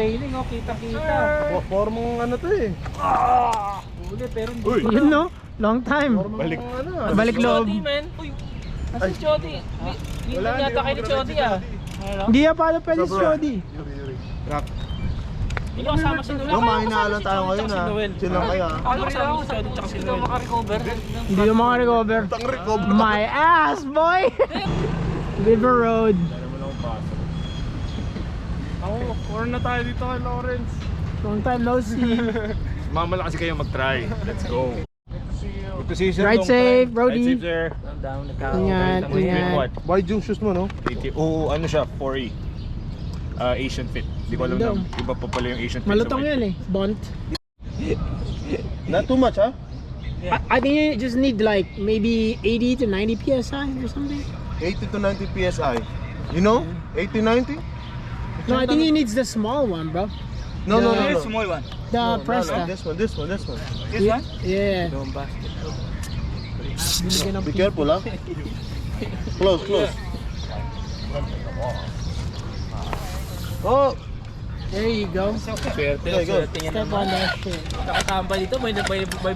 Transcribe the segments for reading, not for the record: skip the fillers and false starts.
training, oh, kita-kita. Formong ano to eh. Huli, pero hindi. Uy. Yun no? Long time. Balik. Ano? Balik loob. Chody, man. Uy, nasa si Chody. Dito yata kayo ni Chody, ah. Ano? Hindi pa paano pwede si Jody. Rock. Hindi ko kasama si Noel. Yung mahinalan tayo ngayon Si ha. Noel. Sila kaya. Ako kasama si Chody tsaka si Noel. Hindi makarecover. Hindi yung mga recover. Tang recover. My ass, boy! River Road. Ako, corner na tayo dito kay Lawrence. Long time no see. Mamala kasi kayo mag-try. Let's go. Good to see you, sir. Ride Long safe, time. Brody. Ride safe, sir. Down, Ingat, With ingat. what? Wide yung shoes mo no? Oo, ano siya? 4E. Asian fit. Hindi ko alam na iba pa pala yung Asian fit. Malutong yun eh. Bont. Not too much ha? I think you just need like maybe 80 to 90 PSI or something. 80 to 90 PSI. You know? 80, 90? No, I think he needs the small one, bro. No, no, no, The- no. Small one. The No, Presta. This one, this one, this one. This one? Yeah. Don't bust it. Binigyan ng Be careful ha? Close, close. Oh! There you go. Swerte, Okay, go. swerte niya Step naman. on that shit. Nakatambal dito, may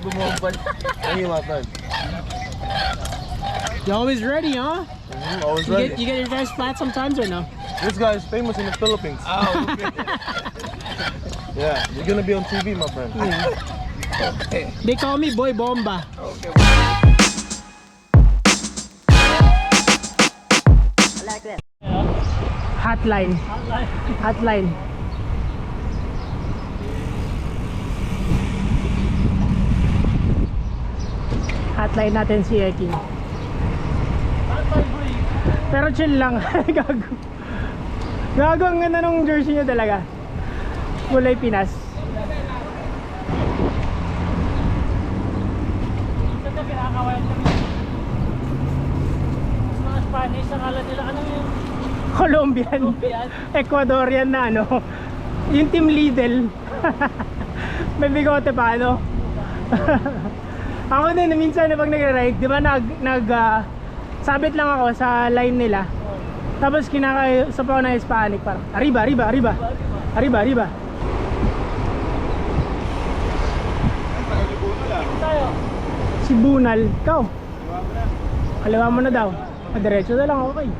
bumambal. Thank you, my friend. You always ready, huh? Always You ready. get your guys flat sometimes or no? This guy is famous in the Philippines. Oh, Yeah, you're gonna be on TV, my friend. They call me Boy Bomba. Hotline. Hotline. Hotline natin si Eki. Pero chill lang. Gago. Gago ang ganda nung jersey niya talaga. Kulay Pinas. Ito kinakawayan kami. Mga Spanish, akala nila ano yung Colombian. Colombian. Ecuadorian na ano. Yung team Lidl. May bigote pa ano. Ako din minsan na pag nag-ride, di ba sabit lang ako sa line nila. Tapos kinakausap ako ng Hispanic parang arriba, arriba, arriba. Arriba, arriba. Tayo. Si Bunal, ikaw. Kaliwa mo na daw. Diretso na lang, okay.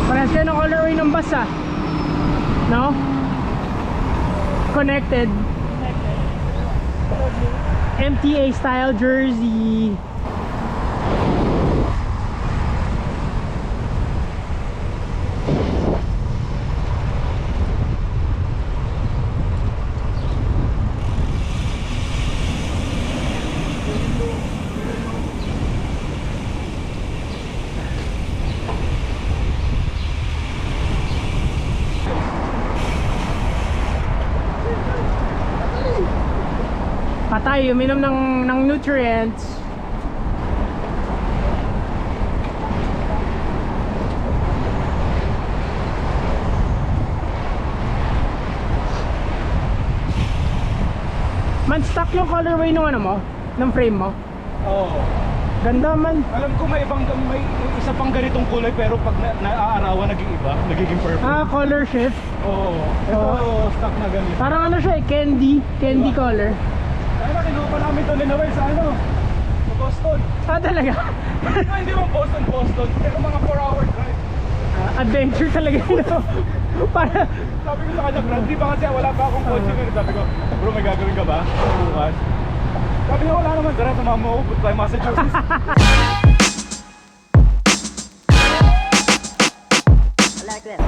Parehas kayo ng colorway ng bus ah. No? Connected. MTA style jersey. Patay, uminom ng nutrients. Man, stock yung colorway nung ano mo, ng frame mo. Oo. Ganda man. Alam ko may isa pang ganitong kulay pero pag naaarawan nag-iiba, nagiging purple. Ah, color shift. Oo. Ito stock na ganito. Parang ano siya eh, candy color. Kaya na kinuha pa namin ito ni Noel sa ano? Sa Boston. Ah, talaga? Hindi mo Boston. Pero mga 4-hour drive. Adventure talaga yun. Para, Sabi ko sa kanya, Brad, di ba kasi wala pa akong kotse ngayon. Sabi ko, bro, may gagawin ka ba? Bukas. Sabi niya, wala naman. Tara, sumama mo ako. Punta tayo Massachusetts. Like that.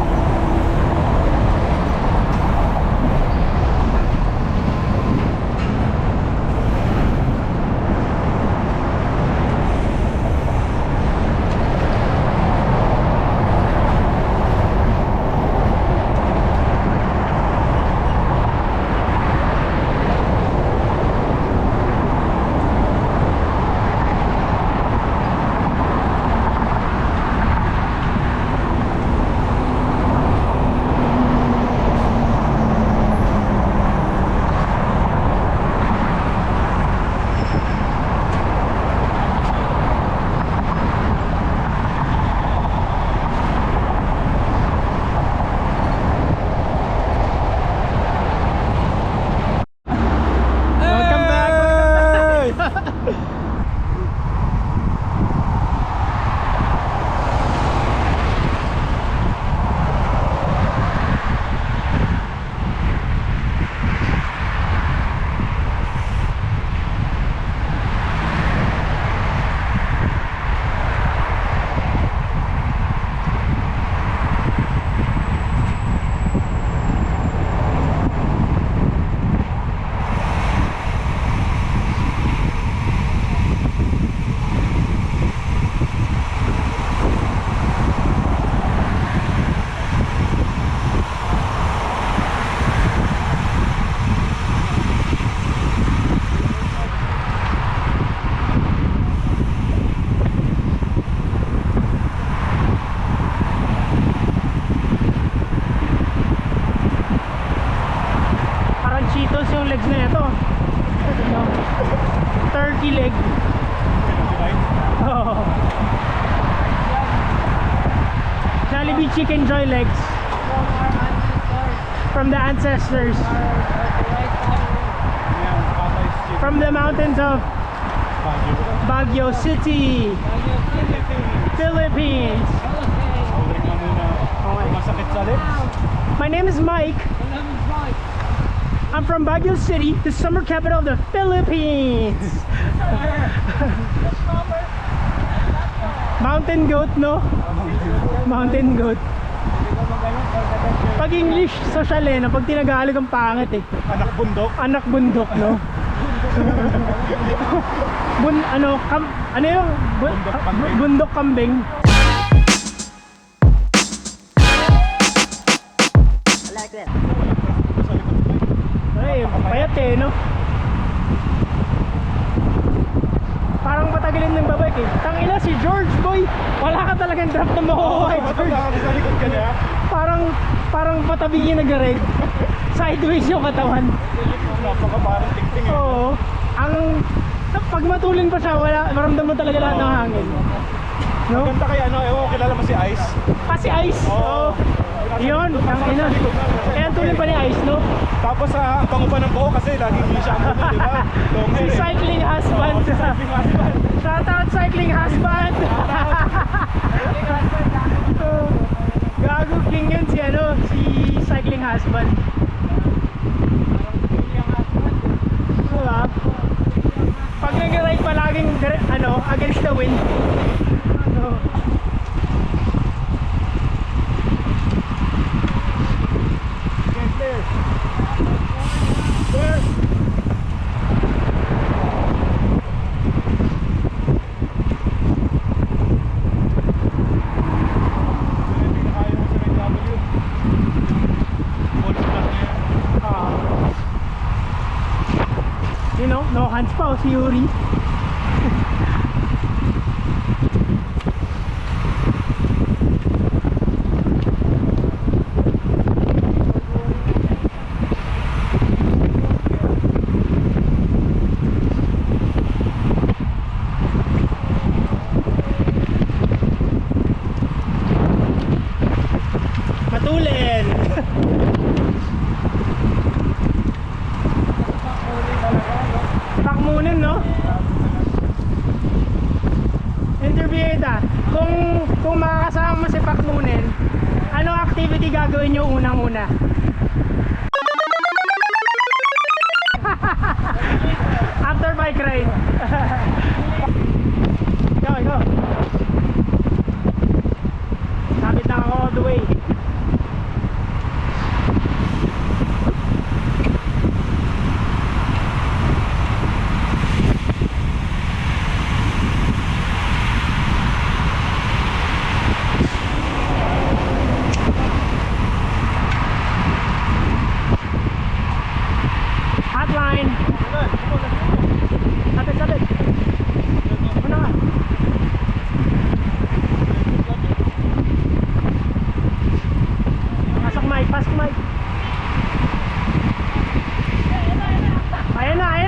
yung legs na ito. No? Turkey leg. Oh. Jollibee chicken joy legs from the ancestors, from the mountains of Baguio City, Philippines. Masakit sa lips. My name is Mike. I'm from Baguio City, the summer capital of the Philippines. Mountain goat, no? Mountain goat. Pag English, social eh, no? Pag tinagalog ang pangit eh. Anak bundok. Anak bundok, no? Ano yung? Bundok kambing. Bundok kambing. I like that. Ay, payat eh, no? Parang patagalin ng babay eh. Tangina si George, boy. Wala ka talagang draft na makukuha eh, George. Sa likod ka niya. Parang patabi niya nag-reg. Sideways yung katawan. Napaka parang ting-ting eh. Oo. Pag matulin pa siya, maramdam mo talaga lahat ng hangin. No? Ganda kay ano, ewan ko kilala mo si Ice. Si Ice. Oo. Yun, ang ina. Kaya ang tulin pa ni Ice, no? Tapos ang bango pa ng buho kasi laging hindi siya ang di ba? Long Si hair eh. cycling husband. Oo, si cycling husband. Shout out cycling husband. Gago king yun si cycling husband. Diba? Pag nag-ride palaging against the wind. No hands pa o si Yuri. Matulin. Pakmunin, no? Intervieweda, kung makakasama mo si Pakmunin, ano activity gagawin nyo unang-una? After bike ride. Go. Kapit na ako all the way. Hotline. Sabit. Ano nga? Pasok mic. Ayan na.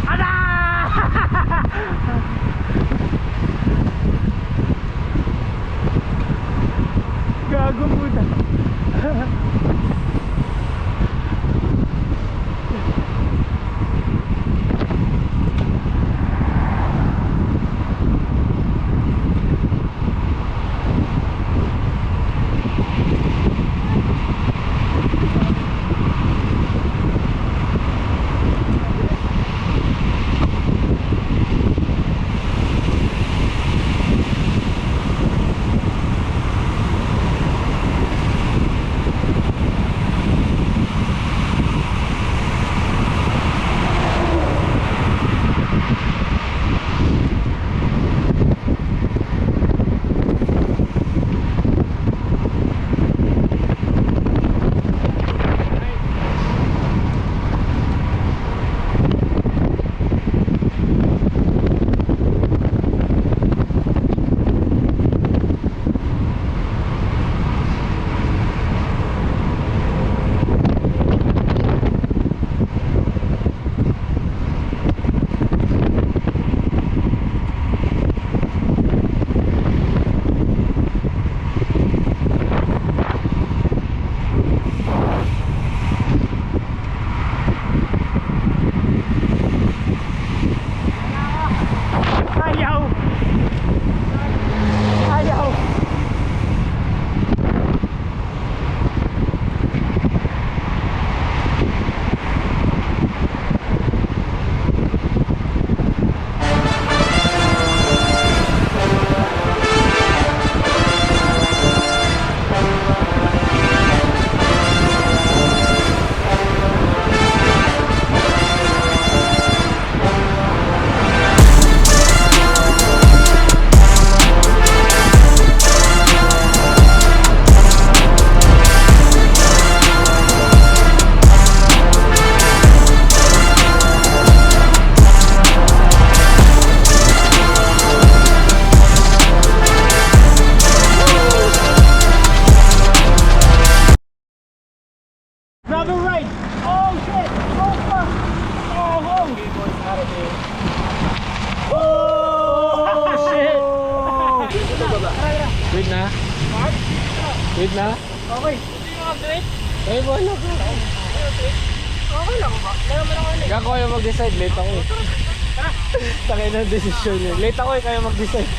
Ada! Gago puta. Oh shit! Oh fuck! Oh! Oh shit! Wait na. Wait na. Okay. Ay, wala ko. Okay lang ba? Kaya mo lang ulit. Kaya ko kayo mag-decide. Late ako eh. Takay ng desisyon yun. Late ako eh, kaya mag-decide.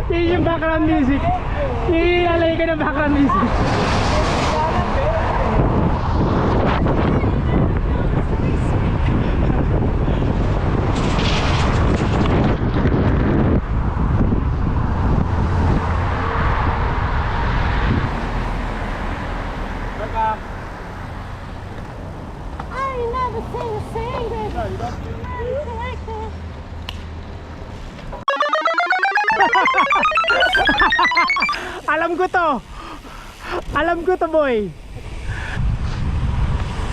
Yun yung background music. Ilalagay ka ng background music. I ain't never seen a singing. Like that. Alam ko to. Alam ko to, boy.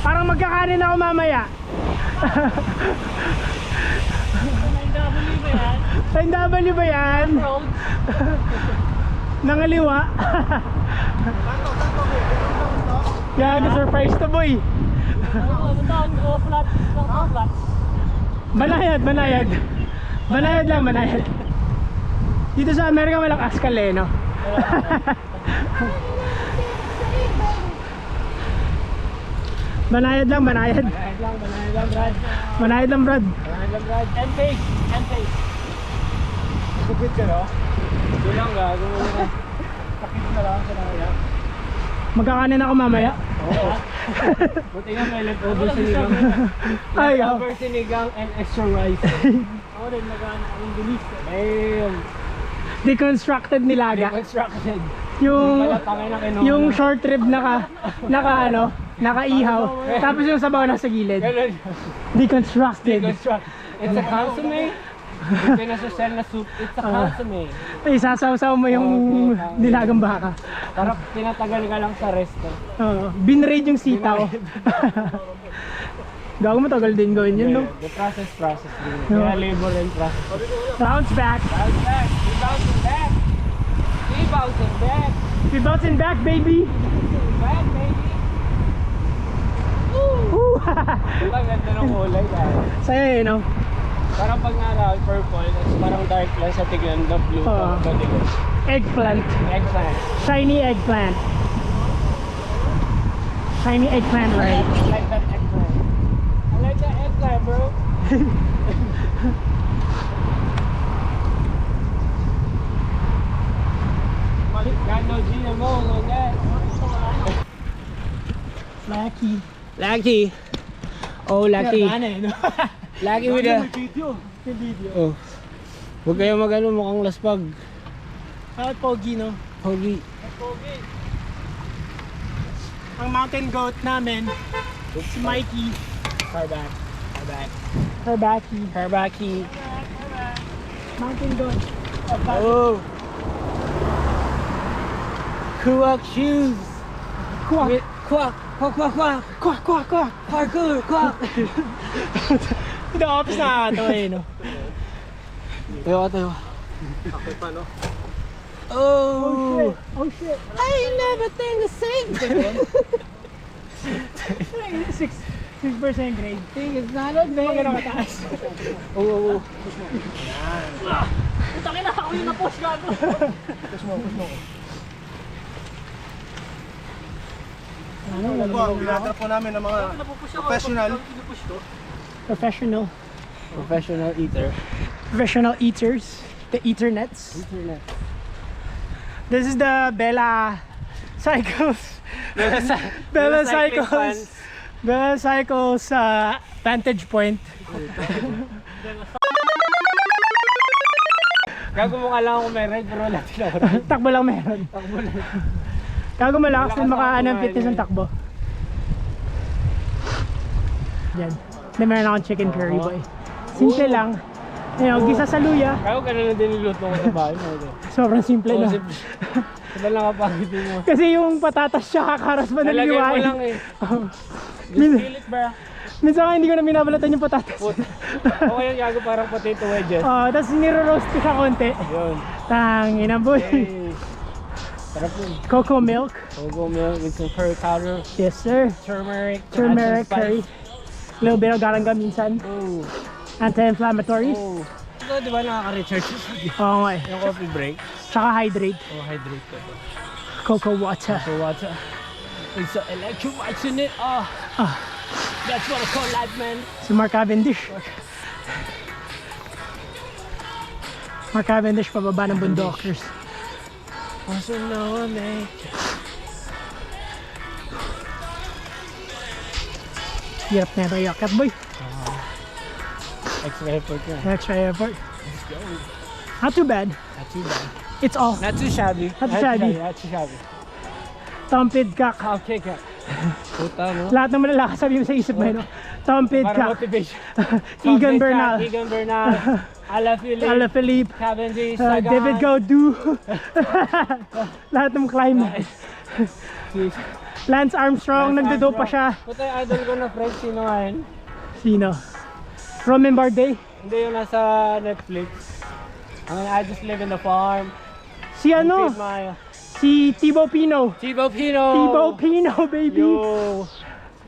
Parang magkakanin ako mamaya. Sa NW ba yan? Nangaliwa. Yan, surprise to, boy. Banayad, banayad. Banayad lang, banayad. Dito sa Amerika walang askal eh, no? Banayad lang, banayad. Banayad lang, Brad. Banayad lang, Brad. Banayad lang, Brad. And face. And face. Kupit ka, no? Ito lang, gago mo na. Pakit na lang sa nangyayak. Magkakanin ako mamaya. Buti nga may leftover sinigang. Ay, oh. Leftover sinigang and extra rice. Ako rin nagana ang bilis. Ayun. Deconstructed nilaga. Deconstructed. Yung Tangay na kinuha. yung short rib nakaihaw. Tapos yung sabaw nasa gilid. Ganun. Deconstructed. Deconstruct. It's a consomme. Yung pinasosel na soup. It's a consomme. Ay, sasaw-saw mo yung nilagang baka. Para pinatagal ka lang sa resto. Binraid yung sitaw. Gago mo tagal din gawin yun, no? The process din. No. Kaya labor and process. Bounce back. Bounce back. We bouncing back. We bouncing back. We bouncing back, baby. Back, baby. Woo! Diba ganda ng kulay dahil. Sa'yo eh, no? Parang pag naraw, purple, tapos parang dark lang sa tignan na blue. Oo. Madilim. Eggplant. Eggplant. Shiny eggplant. Shiny eggplant, right? I like that eggplant. I like that eggplant, bro. Got no GMO on that. Lucky. Lucky. Oh, lucky. Lucky with the... Video. Video. Oh. Huwag kayo magano mukhang laspag. At pogi, no? Pogi. Ang mountain goat namin, si Mikey. Herback. Herback. Herbaki. Herbaki. Mountain goat. Oh. Kuwak shoes. Quack. With quack. Quack, quack, quack. Quack, quack, quack. Parkour, quack. The office na ito eh, no? Tayo ka, tayo. Okay pa, no? Oh. Oh shit. I never think the same. 6% grade. Thing is not a Hindi thing. magano kataas. Oh. Putangin na ako yung na-push gago. Push mo. Ano po, ang binatrap po namin ng mga professional. Professional eater. Professional eaters. The Eaternets. Internet. This is the Bella Cycles. Bella Cycles. Bella Cycles vantage point. Gago mo ka lang kung may ride pero wala tila. Takbo lang meron. Takbo lang. Gago malakas din Malakas makaano ako ng fitness ng kumain. takbo. Yan. Then meron akong chicken curry, boy. Simple lang. Ayun, gisa sa luya. Gago ka na lang din niluto ko sa bahay mo. Sobrang simple na. Diba lang kapagitin mo? Kasi yung patatas siya kakaras pa Nalagay mo naliliwain. lang eh. Min- Just feel it, bro. Minsan nga hindi ko na binabalatan yung patatas. Okay yung gago parang potato wedges. Tapos niro-roast ko sa konti. Yun. Tangina, boy. Hey. Sarap yun. Cocoa milk. Cocoa milk with some curry powder, Yes, sir. turmeric, Turmeric, add some curry. spice. Little bit of garangga minsan. Oh. Anti-inflammatories. Oh. Ito, di ba nakaka-recharge yun? Oo nga eh. Yung coffee break? Tsaka hydrate. Oh, hydrate ko. Cocoa water. So what's with some electrolytes in it? Oh, Ah, that's what I call life, man. si Mark Cavendish. Mark Cavendish pababa ng bundokers. Also know I make Hirap na ito yakat boy. extra effort na. Extra effort. Let's go. Not too bad. Not too bad. It's all. Not too shabby. Not too shabby. Not too shabby. Tumpid kak. Okay, ka. Puta, no? Lahat ng malalakas sabi mo sa isip mo, no? Tumpid Para kak. motivation. Egan Bernal. Egan Bernal. Alaphilippe. Alaphilippe. Cavendish. Sagan. David Gaudu. Lahat ng climber. Lance Armstrong, nagdudo pa siya. Puta, yung idol ko na friend, sino nga yun? Sino? Romain Bardet. Hindi, yung nasa Netflix. I just live in the farm. Si ano? Feed my... Si Thibaut Pinot. Thibaut Pino! Thibaut Pinot, baby. Yo!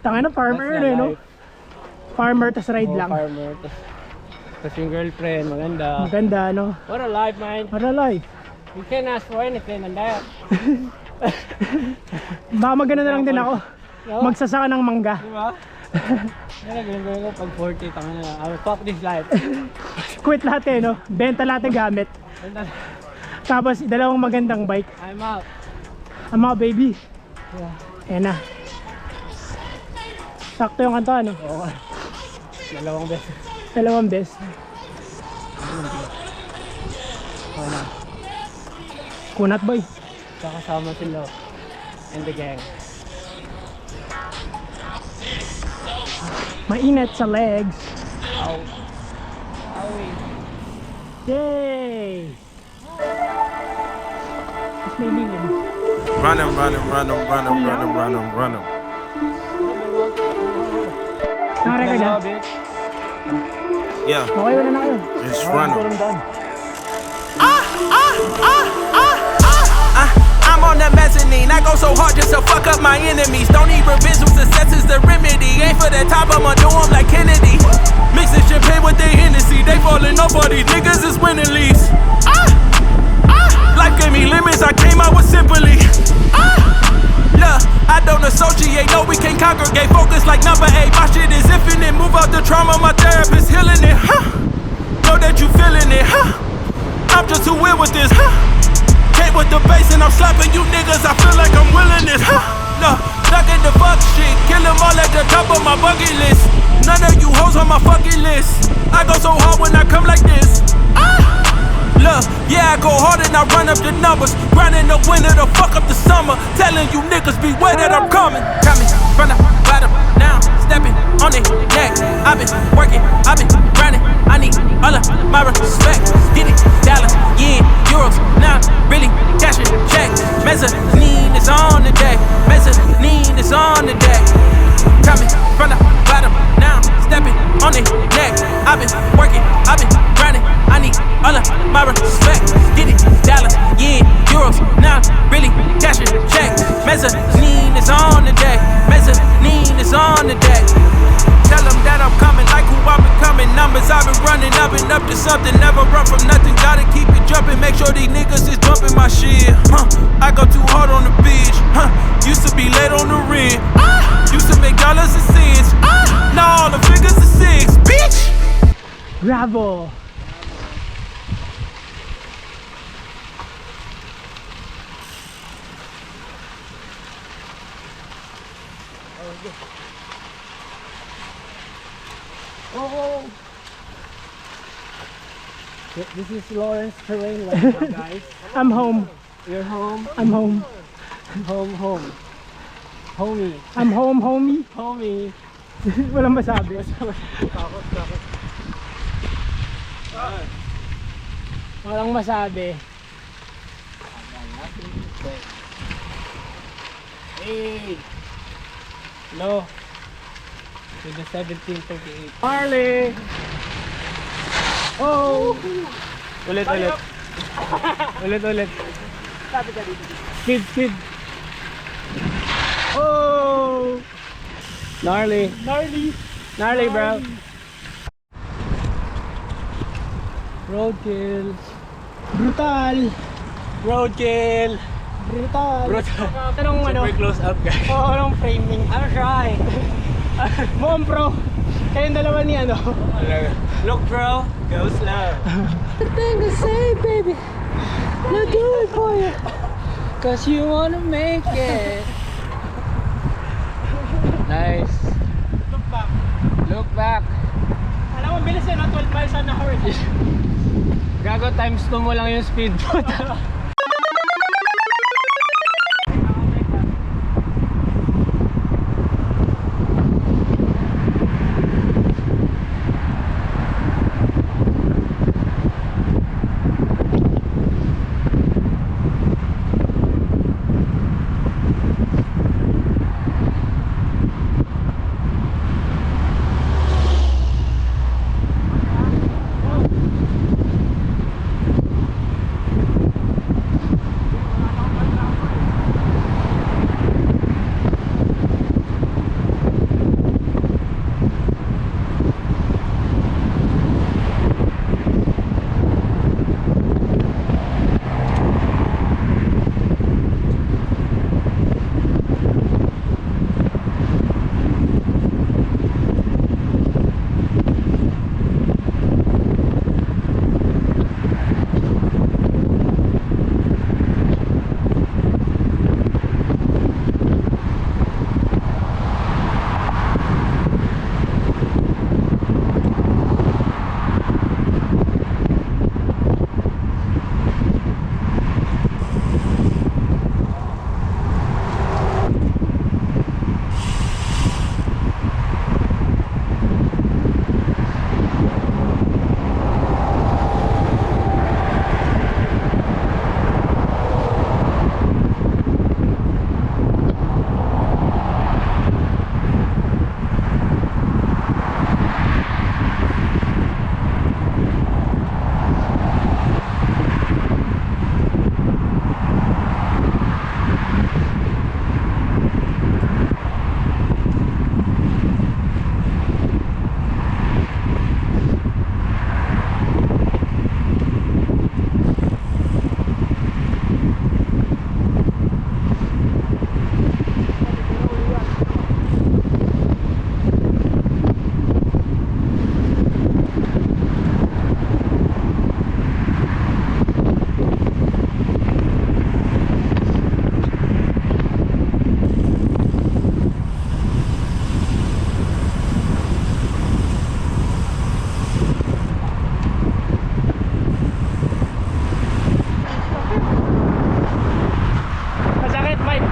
Tanga na, farmer That's the yun, no? life. Farmer, tas ride Oh, lang. farmer. Tapos yung girlfriend, maganda. Maganda, no? What a life, man. What a life. You can't ask for anything on that. Baka maganda na lang din ako. No? Magsasaka ng mangga. Di ba? Kaya gawin ko pag 40, tanga na. I will fuck this life. Quit lahat eh, no? Benta lahat ng gamit. Tapos, dalawang magandang bike. I'm out. I'm out, baby. Yeah. Ayan na. Sakto yung kanta, no? Oo. Dalawang beses. Dalawang best. Okay na. Kunat, boy. Kakasama sila. And the gang. Mainit sa legs. Ow. Owie. Yay! Mas may lilim. Run 'em, run 'em, run 'em, run 'em, run 'em, run 'em, run 'em. Nakarecord na? Yeah, Okay, wala na kayo. just run 'em. I'm on the mezzanine. I go so hard just to fuck up my enemies. Don't need revenge when success is the remedy. Ain't for the top, I'ma do 'em like Kennedy. Mixing champagne with their Hennessy. They falling off, all these niggas is winning leagues. Life gave me limits, I came out with simply. Look, I don't associate, no, we can't congregate. Focus like number 8, my shit is infinite. Move out the trauma, my therapist healing it, Know that you feeling it, I'm just too weird with this, Came with the bass and I'm slapping you niggas, I feel like I'm willing this, No, stuck in the fuck shit, kill them all at the top of my bucket list. None of you hoes on my fucking list. I go so hard when I come like this, Look, yeah, I go hard and I run up the numbers. Grinding the winter to fuck up the summer. Telling you niggas beware that I'm coming. Coming from the bottom, now stepping on it neck. I've been working, I've been grinding. I need all of my respect. Get it, dollars, yen, euros. Now really cashing checks. Mezzanine is on the deck. Mezzanine is on the deck. Coming from the bottom, now stepping on it neck. I've been working, I've been grinding. I need all of my respect. Get it, dollars, yen, euros. Now really cashing checks. Mezzanine is on the deck. Mezzanine is on the deck. Tell them that I'm coming, like who I'm becoming. Numbers I've been running up and up to something. Never run from nothing, gotta keep it jumping. Make sure these niggas is jumping my shit. I go too hard on the beach. Used to be late on the rent. Used to make dollars and cents. Now all the figures are 6, bitch. Bravo! This is Lawrence terrain right now, guys. I'm home. You're home. I'm home. Home. Homie. I'm home, homie. Homie. Walang masabi. Walang masabi. Hey. No. To the 1738. Harley! Oh! Ulit. Ulit. Speed. Oh! Gnarly, bro. Roadkill. Brutal. Brutal. Anong ano? Super close up, guys. Oo, anong framing? I'm try. Mukhang pro. Kayong dalawa ni ano? Look, bro. Go slow. The thing to say, baby. I'll do it for you. Cause you wanna make it. Nice. Look back. Alam mo, bilis yun, 12 miles an hour. Gago, times 2 mo lang yung speed mo. Masakit, Mike.